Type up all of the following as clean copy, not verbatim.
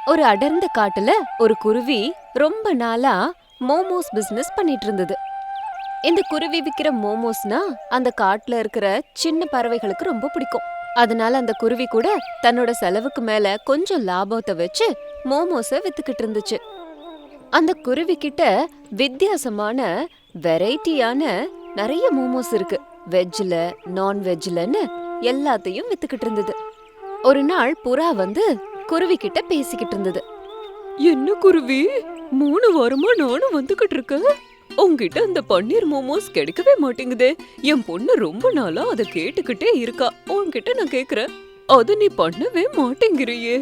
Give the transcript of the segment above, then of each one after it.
ஒரு அடர்ந்த காட்டுல ஒரு குருவி ரொம்ப நாளா மோமோஸ் பிசினஸ் பண்ணிட்டு இருந்தது. இந்த குருவி விக்கிற மோமோஸ்னா அந்த காட்டுல இருக்கிற சின்ன பறவைகளுக்கு ரொம்ப பிடிக்கும். அதனால அந்த குருவி கூட தன்னோட செலவுக்கு மேல கொஞ்சம் லாபத்தை வச்சு மோமோஸ வித்துக்கிட்டு இருந்துச்சு. அந்த குருவி கிட்ட வித்தியாசமான வெரைட்டியான நிறைய மோமோஸ் இருக்கு. வெஜ்ல நான்வெஜ்லன்னு எல்லாத்தையும் வித்துக்கிட்டு இருந்தது. ஒரு நாள் புறா வந்து குருவி கிட்ட பேசிக்கிட்டு இருந்தது. என்ன குருவி, 3 வாரமா நானும் வந்துகிட்டு இருக்கேன். உன்கிட்ட அந்த பன்னீர் மோமோஸ் கிடைக்கவே மாட்டேங்குதே. என் பொண்ணு ரொம்ப நாளா அதை கேட்டுக்கிட்டே இருக்கா. உன்கிட்ட நான் கேக்குறேன், அத நீ பண்ணவே மாட்டேங்கிறியே.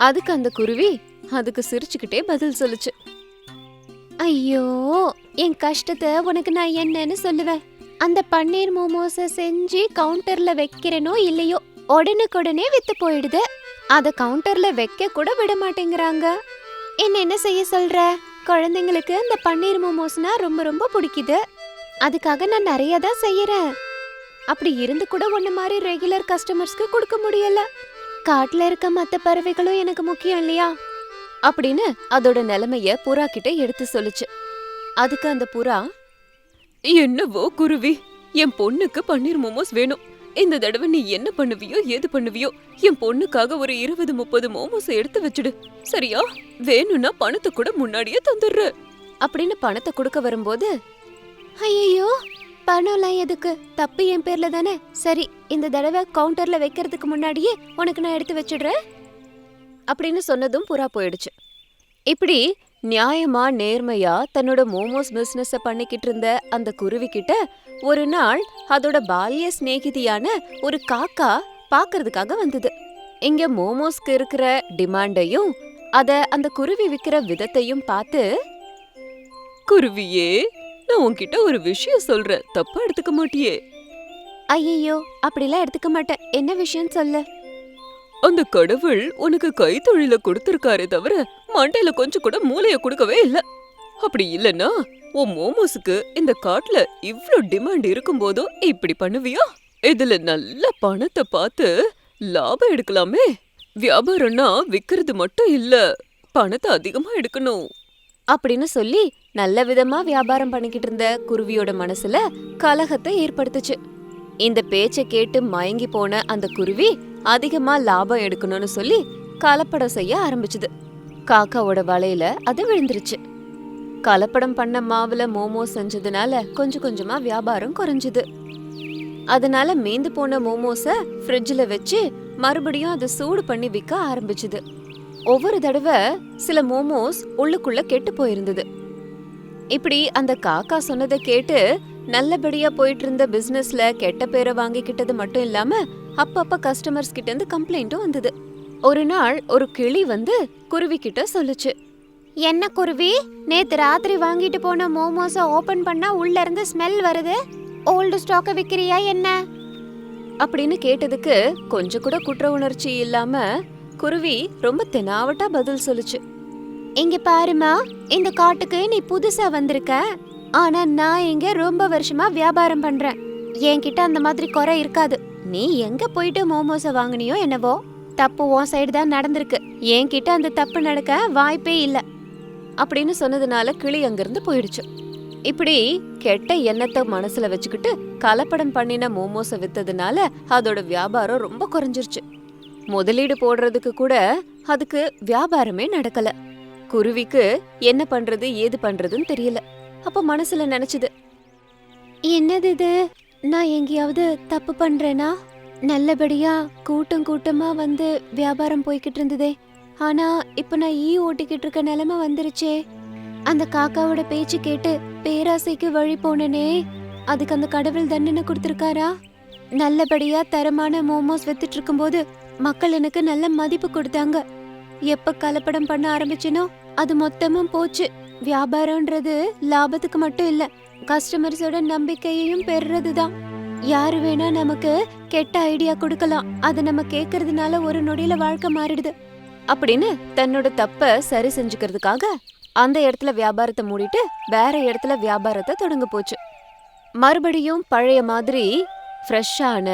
அதுக்கு அந்த குருவி அதுக்கு சிரிச்சுக்கிட்டே பதில் சொல்லுச்சு. ஐயோ, என் கஷ்டத்தை உனக்கு நான் என்னன்னு சொல்லுவேன். அந்த பன்னீர் மோமோஸ செஞ்சு கவுண்டர்ல வைக்கிறனோ இல்லையோ, உடனுக்குடனே வித்து போயிடுது. அத கவுண்டர்ல வைக்க கூட விட மாட்டேங்கிறாங்க. என்ன செய்ய சொல்ற? குழந்தைங்களுக்கு அந்த பன்னீர் மோமோஸ்னா ரொம்ப ரொம்ப பிடிக்குது. அதுக்காக நான் நிறைய தான் செய்யறேன். அப்படி இருந்து கூட ஒன்ன மாதிரி ரெகுலர் கஸ்டமர்ஸ்க்கு கொடுக்க முடியல. காட்டுல இருக்க மத்த பறவைகளும் எனக்கு முக்கியம் இல்லையா அப்படின்னு அதோட நிலைமைய புறா கிட்ட எடுத்து சொல்லுச்சு. அதுக்கு அந்த புறா, என்னவோ குருவி, என் பொண்ணுக்கு பன்னீர் மோமோஸ் வேணும். இந்த தடவை நீ என்ன பண்ணுவியோ ஏது பண்ணுவியோ, என் பொண்ணுக்காக ஒரு 20-30 மோமோஸ் எடுத்து வச்சுடு, சரியா? வேணும்னா பணத்தை கூட முன்னாடியே தந்துடுற அப்படின்னு பணத்தை கொடுக்க வரும்போது, ஐயோ, பணம்லாம் எதுக்கு? தப்பு என் பேர்ல தானே. சரி, இந்த தடவை கவுண்டர்ல வைக்கிறதுக்கு முன்னாடியே உனக்கு நான் எடுத்து வச்சிடுறேன் அப்படின்னு சொன்னதும் புறா போயிடுச்சு. இப்படி நியாயமா நேர்மையா தன்னோட மோமோஸ் பிசினஸ பண்ணிக்கிட்டு இருந்த அந்த குருவி கிட்ட ஒரு நாள் அதோட பால்ய சிநேகிதியான ஒரு காக்கா பாக்குறதுக்காக வந்தது. இங்க மோமோஸ்க்கு இருக்கிற டிமாண்டையும் அத அந்த குருவி விக்கிற விதத்தையும் பார்த்து, குருவியே, நான் உன்கிட்ட ஒரு விஷயம் சொல்றேன், தப்பா எடுத்துக்க மாட்டியே? ஐயோ, அப்படிலாம் எடுத்துக்க மாட்டேன். என்ன விஷயம் சொல்லு. அந்த கடவுள் உனக்கு கைத்தொழில கொடுத்திருக்காரே தவிர மண்டையில கொஞ்சம் கூட மூளைய கொடுக்கவே இல்ல. அப்படி இல்லனா உன் மோமோஸுக்கு இந்த காட்டுல இவ்ளோ டிமாண்ட் இருக்கும் போதும் இப்படி பண்ணுவியா? இதுல நல்ல பணத்தை பார்த்து லாபம் எடுக்கலாமே. வியாபாரம்னா விக்கிறது மட்டும் இல்ல, பணத்தை அதிகமா எடுக்கணும் அப்படின்னு சொல்லி நல்ல விதமா வியாபாரம் பண்ணிக்கிட்டு இருந்த குருவியோட மனசுல கலகத்தை ஏற்படுத்துச்சு. இந்த பேச்ச கேட்டு மயங்கி போன அந்த குருவி அதிகமா லாபம் எடுக்கணும்னு சொல்லி கலப்படம் செய்ய ஆரம்பிச்சுது. காக்காவோட வலையில அது விழுந்துருச்சு. கலப்படம் பண்ண மாவுல மோமோஸ் செஞ்சதுனால கொஞ்சம் கொஞ்சமா வியாபாரம் குறைஞ்சுது. அதனால மீந்து போன மோமோஸ ஃப்ரிட்ஜ்ல வச்சு மறுபடியும் அதை சூடு பண்ணி விற்க ஆரம்பிச்சுது. ஒவ்வொரு தடவை சில மோமோஸ் உள்ளுக்குள்ள கெட்டு போயிருந்தது. இப்படி அந்த காக்கா சொன்னதை கேட்டு நல்லபடியா போயிட்டு இருந்த பிசினஸ்ல கெட்ட பேரை வாங்கிக்கிட்டது மட்டும் இல்லாம அப்பப்ப கஸ்டமர்ஸ் கிட்ட இருந்து கம்ப்ளைண்ட்டும் வந்தது. ஒரு நாள் ஒரு கிளி வந்து குருவி கிட்ட சொல்லுச்சு. என்ன குருவி, நேத்து ராத்திரி வாங்கிட்டு போன மோமோஸ ஓபன் பண்ணா உள்ள இருந்து ஸ்மெல் வருது. ஓல்டு ஸ்டாக்க விக்கிறியா என்ன அப்படின்னு கேட்டதுக்கு கொஞ்சம் கூட குற்ற உணர்ச்சி இல்லாம குருவி ரொம்ப தெனாவட்டா பதில் சொல்லுச்சு. இங்க பாருமா, இந்த காட்டுக்கு நீ புதுசா வந்திருக்க. ஆனா நான் இங்க ரொம்ப வருஷமா வியாபாரம் பண்றேன். என்கிட்ட அந்த மாதிரி குறை இருக்காது. நீ எங்க போயிட்டு மோமோஸ வாங்குனியோ என்னவோ, தப்பு உன் சைடு தான் நடந்திருக்கு. என்கிட்ட அந்த தப்பு நடக்க வாய்ப்பே இல்ல அப்படின்னு சொன்னதுனால கிளி அங்கிருந்து போயிடுச்சு. இப்படி கெட்ட எண்ணத்தை மனசுல வச்சுக்கிட்டு கலப்படம் பண்ணின மோமோஸ வித்ததுனால அதோட வியாபாரம் ரொம்ப குறைஞ்சிருச்சு. முதலீடு போடுறதுக்கு கூட அதுக்கு வியாபாரமே நடக்கல. குருவிக்கு என்ன பண்றது ஏது பண்றதுன்னு தெரியல. அப்ப மனசுல நினைச்சது, என்னது இது, நான் எங்கேயாவது தப்பு பண்றேனா? நல்லபடியா கூட்டம் கூட்டமா வந்து வியாபாரம் போய்கிட்டு இருந்ததே, ஆனா இப்ப நான் ஓட்டிக்கிட்டு இருக்க நிலைமை வந்துருச்சே. அந்த காக்காவோட பேச்சு கேட்டு பேராசைக்கு வழி போனனே, அதுக்கு அந்த கடவுள் தண்டனை கொடுத்திருக்காரா? நல்லபடியா தரமான மோமோஸ் வித்துட்டு இருக்கும்போது மக்கள் எனக்கு நல்ல மதிப்பு கொடுத்தாங்க. எப்ப கலப்படம் பண்ண ஆரம்பிச்சனோ அது மொத்தமும் போச்சு. வியாபாரம்ன்றது லாபத்துக்கு மட்டும் இல்ல, கஸ்டமர்ஸோட நம்பிக்கையையும் பெறுறதுதான். யாரு வேணா நமக்கு கெட்ட ஐடியா கொடுக்கலாம், அதை நம்ம கேக்குறதுனால ஒரு நொடியில வாழ்க்கை மாறிடுது அப்படின்னு தன்னோட தப்ப சரி செஞ்சுக்கிறதுக்காக அந்த இடத்துல வியாபாரத்தை மூடிட்டு வேற இடத்துல வியாபாரத்தை தொடங்க போச்சு. மறுபடியும் பழைய மாதிரி ஃப்ரெஷ்ஷான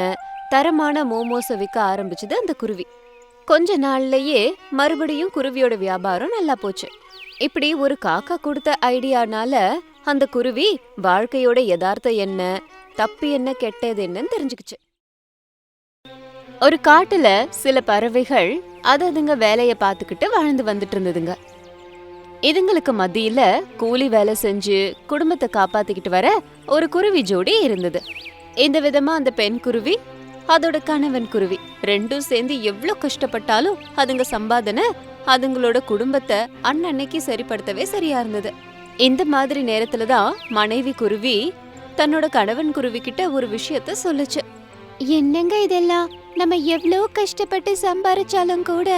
தரமான மோமோஸை விற்க ஆரம்பிச்சது அந்த குருவி. கொஞ்ச நாள்லயே மறுபடியும் குருவியோட வியாபாரம் நல்லா போச்சு. இப்படி ஒரு காக்கா கொடுத்த ஐடியானால அந்த குருவி வாழ்க்கையோட யதார்த்தம் என்ன, தப்பு என்ன, கெட்டது என்னன்னு தெரிஞ்சுக்கிச்சு. ஒரு காட்டுல சில பறவைகள் அதுங்க வேலைய பார்த்துக்கிட்டு வாழ்ந்து வந்துட்டு இருந்ததுங்க. இதுங்களுக்கு மத்தியில கூலி வேலை செஞ்சு குடும்பத்தை காப்பாத்திக்கிட்டு வர ஒரு குருவி ஜோடி இருந்தது. இந்த விதமா அந்த பெண் குருவி அதோட கணவன் குருவி ரெண்டும் சேர்ந்து எவ்வளோ கஷ்டப்பட்டாலும் அதுங்க சம்பாதனை அதுங்களோட குடும்பத்தை அன்னன்னைக்கு சரிப்படுத்தவே சரியா இருந்தது. இந்த மாதிரி நேரத்துலதான் மனைவி குருவி தன்னோட கணவன் குருவி கிட்ட ஒரு விஷயத்த சொல்லுச்சு. என்னங்க இதெல்லாம், நம்ம எவ்வளோ கஷ்டப்பட்டு சம்பாரிச்சாலும் கூட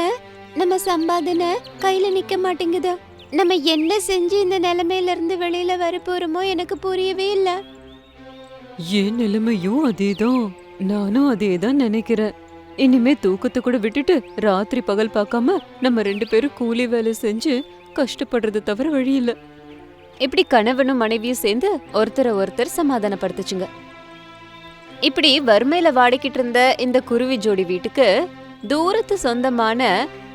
நம்ம சம்பாதனை கையில நிக்க மாட்டேங்குது. நம்ம என்ன செஞ்சு இந்த நிலைமையில இருந்து வெளியில வர போறோமோ எனக்கு புரியவே இல்ல. என் நிலைமையும் அதேதான், நானும் அதேதான் நினைக்கிறேன். இனிமே தூக்கத்தை கூட விட்டுட்டு ராத்திரி பகல் பார்க்காம நம்ம 2 பேரும் கூலி வேலை செஞ்சு கஷ்டப்படுறது தவிர வழி இல்ல. இப்படி கணவனும் மனைவியும் சேர்ந்து ஒருத்தரை ஒருத்தர் சமாதானப்படுத்துச்சுங்க. இப்படி வறுமையில வாடிக்கிட்டு இருந்த இந்த குருவி ஜோடி வீட்டுக்கு தூரத்து சொந்தமான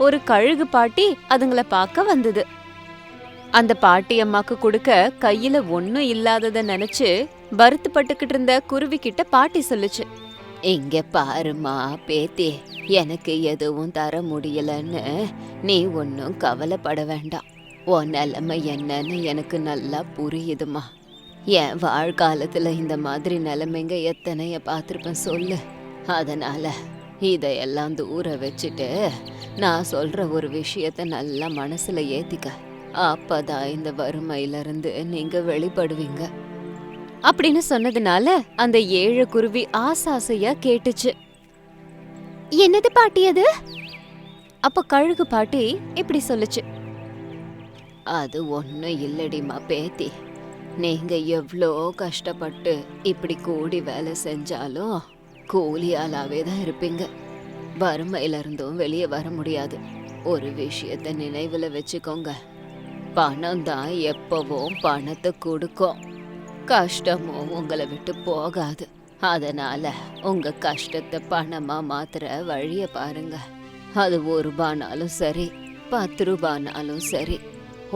ஒரு கழுகு பாட்டி அதுங்கள பார்க்க வந்தது. அந்த பாட்டி அம்மாக்கு கொடுக்க கையில ஒன்னும் இல்லாதத நினைச்சு வருத்தப்பட்டுக்கிட்டு இருந்த குருவி கிட்ட பாட்டி சொல்லுச்சு. இங்க பாருமா பேத்தி, எனக்கு எதுவும் தர முடியலன்னு நீ ஒன்னும் கவலைப்பட வேண்டாம். உன் நிலைமை என்னன்னு எனக்கு நல்லா புரியுதுமா. என் வாழ்காலத்துல இந்த மாதிரி நிலைமைங்க எத்தனைய பார்த்துருப்பேன் சொல்லு. அதனால இதையெல்லாம் தூர வச்சுட்டு நான் சொல்ற ஒரு விஷயத்த நல்லா மனசுல ஏத்திக்க. அப்பதான் இந்த வறுமையில இருந்து நீங்க வெளிப்படுவீங்க அப்படின்னு சொன்னதுனால அந்த ஏழை குருவி ஆசாசையா கேட்டுச்சு. என்னது பாட்டி அது? அப்ப கழுகு பாட்டி இப்படி சொல்லுச்சு. அது ஒன்னும் இல்லடிமா பேத்தி, நீங்க எவ்வளோ கஷ்டப்பட்டு இப்படி கூடி வேலை செஞ்சாலும் கூலி ஆளாவே தான் இருப்பீங்க. வறுமையில இருந்தும் வெளியே வர முடியாது. ஒரு விஷயத்த நினைவுல வச்சுக்கோங்க, பணம் தான் எப்பவும் பணத்தை கொடுக்கும், கஷ்டமும் உங்களை விட்டு போகாது. அதனால உங்க கஷ்டத்தை பணமா மாத்துற வழிய பாருங்க. அது 1 ரூபானாலும் சரி, 10 ரூபானாலும் சரி.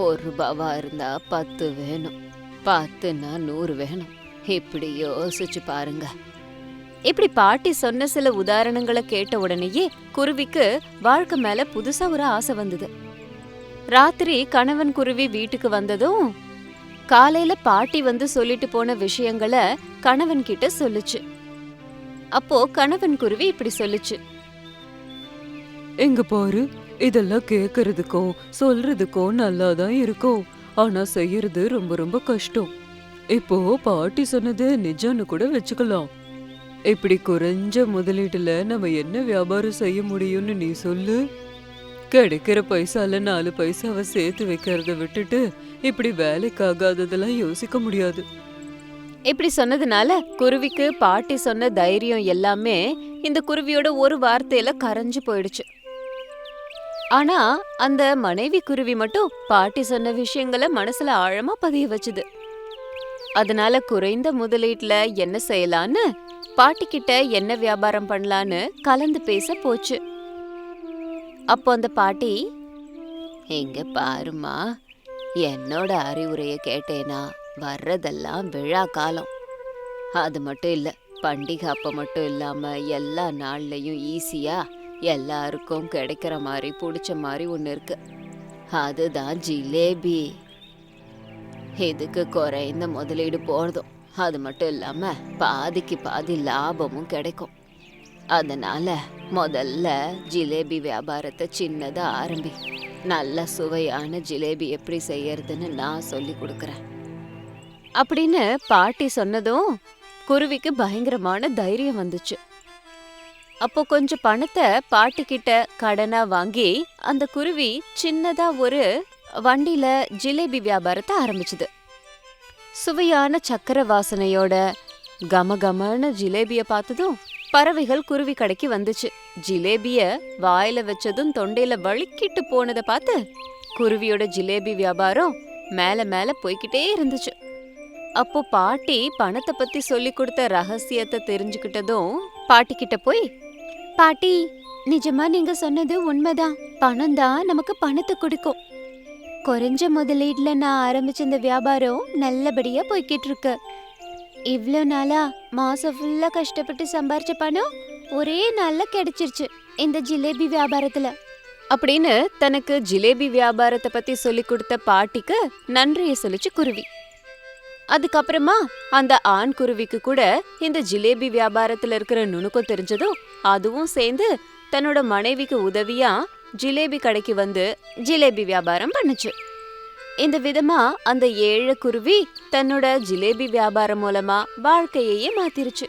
1 ரூபாவா இருந்தா 10 வேணும், 10னா 100 வேணும். இப்படி யோசிச்சு பாருங்க. இப்படி பாட்டி சொன்ன சில உதாரணங்களை கேட்ட உடனேயே குருவிக்கு வாழ்க்கை மேல புதுசா ஒரு ஆசை வந்தது. ராத்திரி கணவன் குருவி வீட்டுக்கு வந்ததும் காலையில பாட்டி வந்து சொல்லிட்டு போன விஷயங்களை கணவன் கிட்ட சொல்லுச்சு. அப்போ கணவன் குருவி இப்படி சொல்லுச்சு. எங்க பாரு, இதெல்லாம் கேக்குறதுக்கும் சொல்றதுக்கும் நல்லாதான் இருக்கும், ஆனா செய்யறது ரொம்ப ரொம்ப கஷ்டம். இப்போ பாட்டி சொன்னது நிஜம்னு கூட வச்சுக்கலாம். இப்படி குறைஞ்ச முதலீட்டுல நம்ம என்ன வியாபாரம் செய்ய முடியும்னு நீ சொல்லு. கிடைக்கிற பைசால 4 பைசாவை சேர்த்து வைக்கிறத விட்டுட்டு இப்படி வேலைக்காகாததெல்லாம் யோசிக்க முடியாது. இப்படி சொன்னதுனால குருவிக்கு பாட்டி சொன்ன தைரியம் எல்லாமே இந்த குருவியோட ஒரு வார்த்தையில கரைஞ்சு போயிடுச்சு. ஆனா அந்த மனைவி குருவி மட்டும் பாட்டி சொன்ன விஷயங்களை மனசுல ஆழமா பதிய வச்சுது. அதனால குறைந்த முதலீட்டுல என்ன செய்யலான்னு பாட்டி கிட்ட என்ன வியாபாரம் பண்ணலான்னு கலந்து பேச போச்சு. அப்போ அந்த பாட்டி, எங்க பாருமா, என்னோட அறிவுரைய கேட்டேனா வர்றதெல்லாம் விழா காலம். அது மட்டும் இல்ல, பண்டிகை அப்ப மட்டும் இல்லாம எல்லா நாள்லயும் ஈஸியா எல்லாருக்கும் கிடைக்கிற மாதிரி பிடிச்ச மாதிரி ஒன்று இருக்கு. அதுதான் ஜிலேபி. இதுக்கு குறைந்த முதலீடு போடுறதும், அது மட்டும் இல்லாம பாதிக்கு பாதி லாபமும் கிடைக்கும். அதனால முதல்ல ஜிலேபி வியாபாரத்தை சின்னதா ஆரம்பி. நல்ல சுவையான ஜிலேபி எப்படி செய்யறதுன்னு நான் சொல்லி கொடுக்கறேன் அப்படின்னு பாட்டி சொன்னதும் குருவிக்கு பயங்கரமான தைரியம் வந்துச்சு. அப்போ கொஞ்சம் பணத்தை பாட்டி கிட்ட கடனா வாங்கி அந்த குருவி சின்னதா ஒரு வண்டியில ஜிலேபி வியாபாரத்தை ஆரம்பிச்சுது. சுவையான சக்கரை வாசனையோட கமகமான ஜிலேபிய பார்த்ததும் பறவைகள் குருவி கடைக்கு வந்துச்சு. ஜிலேபிய வாயில வச்சதும் தொண்டையில வழுக்கிட்டு போனதை பார்த்து குருவியோட ஜிலேபி வியாபாரம் மேல மேல போய்கிட்டே இருந்துச்சு. அப்போ பாட்டி பணத்தை பத்தி சொல்லி கொடுத்த ரகசியத்தை தெரிஞ்சுக்கிட்டதும் பாட்டி கிட்ட போய், பாட்டி நிஜமா நீங்க சொன்னது உண்மைதான். பணம் தான் நமக்கு பணத்தை கொடுக்கும். குறைஞ்ச முதலீட்டுல நான் ஆரம்பிச்ச இந்த வியாபாரம் நல்லபடியா போய்கிட்டு இருக்கு. இவ்ளோ நாளா மாசம் ஃபுல்லா கஷ்டப்பட்டு சம்பாரிச்ச பணம் ஒரே நாள்ல கிடைச்சிருச்சு இந்த ஜிலேபி வியாபாரத்துல. அப்படின்னு தனக்கு ஜிலேபி வியாபாரத்தை பத்தி சொல்லி கொடுத்த பாட்டிக்கு நன்றிய சொல்லிச்சு குருவி. அதுக்கப்புறமா அந்த ஆண் குருவிக்கு கூட இந்த ஜிலேபி வியாபாரத்துல இருக்கிற நுணுக்கம் தெரிஞ்சதும் அதுவும் சேர்ந்து தன்னோட மனைவிக்கு உதவியா ஜிலேபி கடைக்கு வந்து ஜிலேபி வியாபாரம் பண்ணுச்சு. இந்த விதமா அந்த ஏழை குருவி தன்னோட ஜிலேபி வியாபாரம் மூலமா வாழ்க்கையையே மாத்திருச்சு.